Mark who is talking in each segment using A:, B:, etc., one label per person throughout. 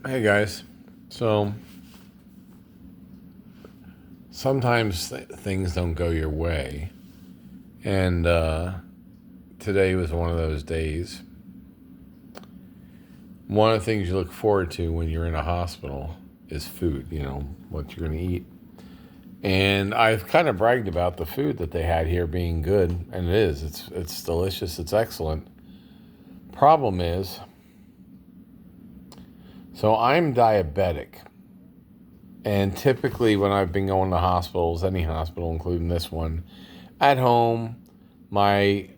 A: Hey guys. So sometimes things don't go your way. And today was one of those days. One of the things you look forward to when you're in a hospital is food, what you're going to eat. And I've kind of bragged about the food that they had here being good, and it is. It's delicious, it's excellent. Problem is, so I'm diabetic. And typically, when I've been going to hospitals, any hospital, including this one, at home, my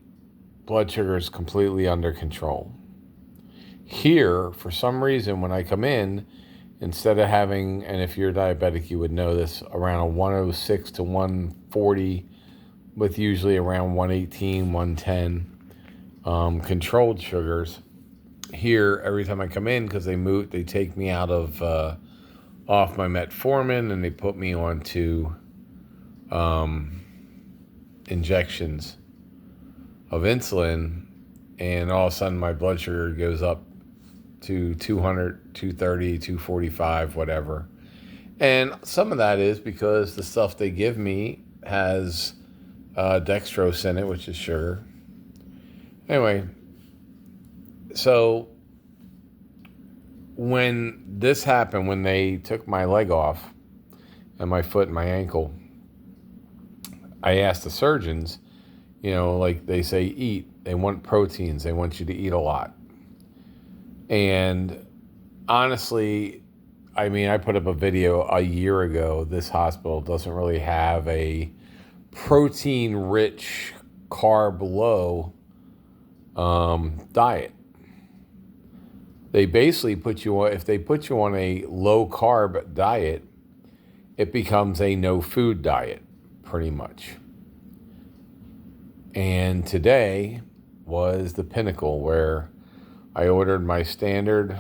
A: blood sugar is completely under control. Here, for some reason, when I come in, instead of having, and if you're diabetic, you would know this, around a 106 to 140, with usually around 118, 110 controlled sugars. Here, every time I come in, because they take me out of off my metformin and they put me onto injections of insulin, and all of a sudden my blood sugar goes up to 200, 230, 245, whatever. And some of that is because the stuff they give me has dextrose in it, which is sugar. Anyway, so when this happened, when they took my leg off and my foot and my ankle, I asked the surgeons, like they say, eat. They want proteins. They want you to eat a lot. And honestly, I put up a video a year ago. This hospital doesn't really have a protein-rich, carb-low diet. They basically if they put you on a low-carb diet, it becomes a no-food diet, pretty much. And today was the pinnacle where I ordered my standard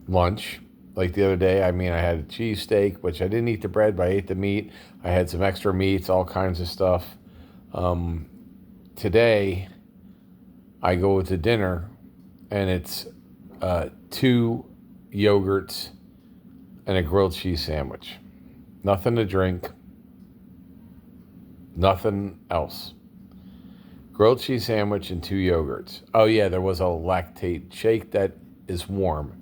A: lunch. Like the other day, I had a cheesesteak, which I didn't eat the bread, but I ate the meat. I had some extra meats, all kinds of stuff. Today, I go to dinner, and it's 2 yogurts and a grilled cheese sandwich. Nothing to drink. Nothing else. Grilled cheese sandwich and 2 yogurts. Oh yeah, there was a lactate shake that is warm.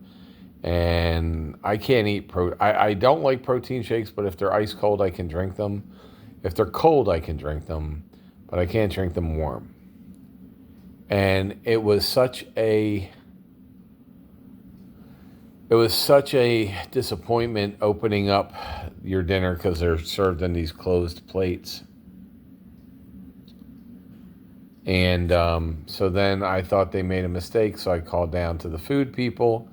A: And I can't eat I don't like protein shakes, but if they're ice cold, I can drink them. If they're cold, I can drink them, but I can't drink them warm. And it was such a disappointment opening up your dinner because they're served in these closed plates. And so then I thought they made a mistake, so I called down to the food people,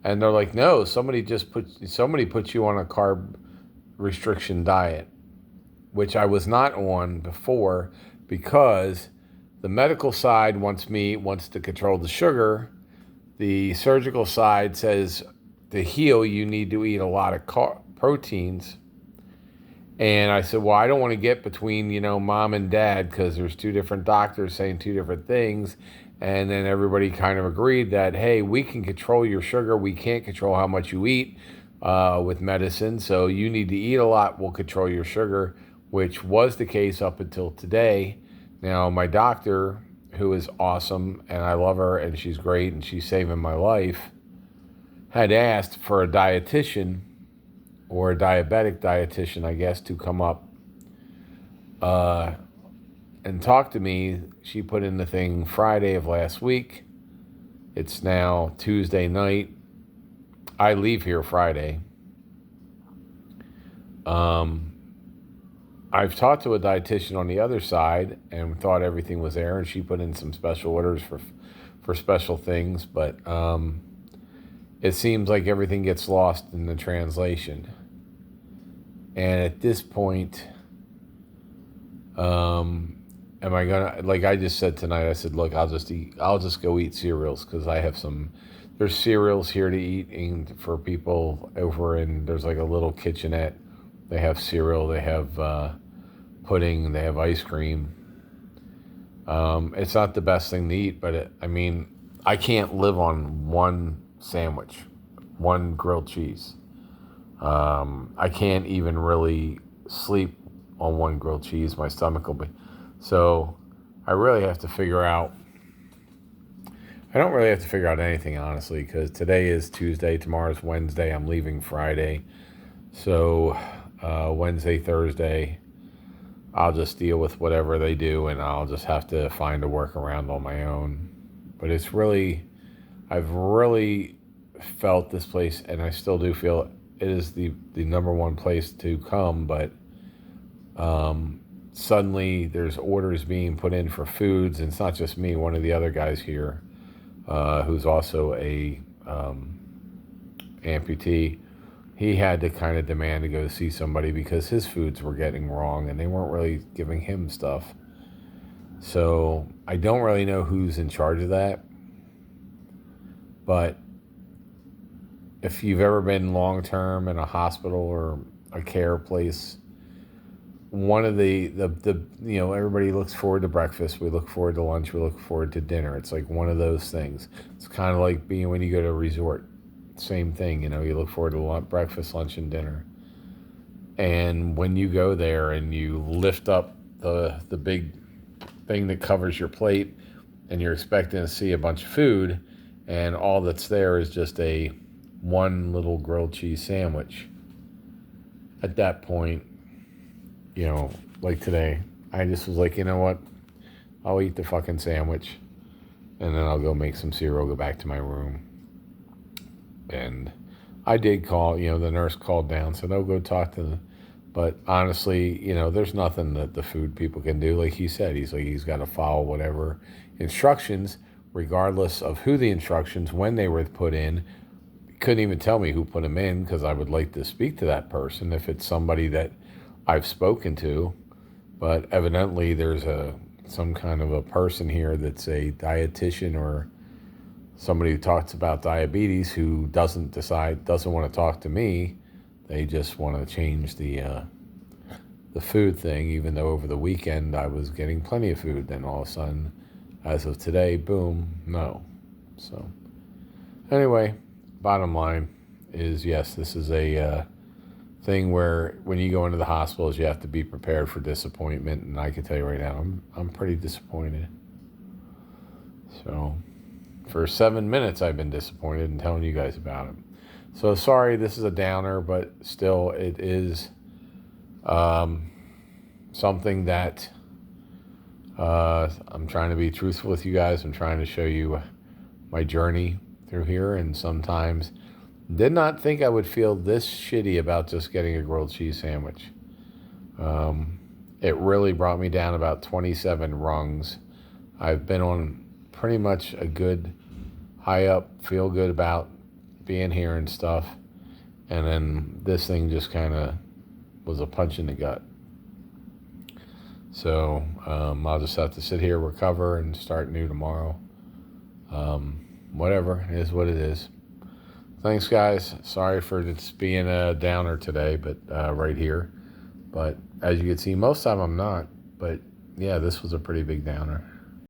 A: and they're like, "No, somebody put you on a carb restriction diet," which I was not on before, because the medical side wants to control the sugar. The surgical side says to heal, you need to eat a lot of proteins. And I said, well, I don't want to get between, mom and dad, because there's 2 different doctors saying 2 different things. And then everybody kind of agreed that, hey, we can control your sugar. We can't control how much you eat with medicine. So you need to eat a lot. We'll control your sugar, which was the case up until today. Now, my doctor, who is awesome, and I love her, and she's great, and she's saving my life, had asked for a dietitian, or a diabetic dietitian, I guess, to come up and talk to me. She put in the thing Friday of last week. It's now Tuesday night. I leave here Friday. I've talked to a dietitian on the other side and thought everything was there, and she put in some special orders for special things, but it seems like everything gets lost in the translation. And at this point, am I gonna, like I just said tonight, I said, look, I'll just go eat cereals, because I have there's cereals here to eat, and for people over there's like a little kitchenette. They have cereal, they have pudding, they have ice cream. It's not the best thing to eat, but I can't live on one sandwich. one grilled cheese. I can't even really sleep on one grilled cheese. My stomach will be. So I really have to figure out. I don't really have to figure out anything, honestly, because today is Tuesday, tomorrow's Wednesday. I'm leaving Friday. So Wednesday, Thursday, I'll just deal with whatever they do, and I'll just have to find a workaround on my own. But I've really felt this place, and I still do feel it is the number one place to come, but suddenly there's orders being put in for foods, and it's not just me. One of the other guys here, who's also a amputee, he had to kind of demand to go see somebody because his foods were getting wrong and they weren't really giving him stuff. So I don't really know who's in charge of that, but if you've ever been long term in a hospital or a care place, one of the everybody looks forward to breakfast, we look forward to lunch, we look forward to dinner. It's like one of those things. It's kind of like being when you go to a resort. Same thing, you look forward to breakfast, lunch, and dinner. And when you go there and you lift up the big thing that covers your plate and you're expecting to see a bunch of food, and all that's there is just a one little grilled cheese sandwich. At that point, like today, I just was like, you know what? I'll eat the fucking sandwich and then I'll go make some cereal, go back to my room. And I did call, the nurse called down, said, oh, go talk to them. But honestly, there's nothing that the food people can do. Like he said, he's got to follow whatever instructions, regardless of who the instructions, when they were put in. Couldn't even tell me who put them in because I would like to speak to that person if it's somebody that I've spoken to. But evidently there's some kind of a person here that's a dietitian or somebody who talks about diabetes who doesn't want to talk to me. They just want to change the food thing, even though over the weekend I was getting plenty of food. Then all of a sudden, as of today, boom, no. So anyway, bottom line is, yes, this is a thing where when you go into the hospitals, you have to be prepared for disappointment. And I can tell you right now, I'm pretty disappointed. So for 7 minutes, I've been disappointed in telling you guys about it. So sorry, this is a downer, but still, it is something that I'm trying to be truthful with you guys. I'm trying to show you my journey through here, and sometimes did not think I would feel this shitty about just getting a grilled cheese sandwich. It really brought me down about 27 rungs. I've been on pretty much a good high up, feel good about being here and stuff. And then this thing just kind of was a punch in the gut. So I'll just have to sit here, recover, and start new tomorrow. Whatever, it is what it is. Thanks, guys. Sorry for just being a downer today, but right here. But as you can see, most of the time I'm not. But yeah, this was a pretty big downer.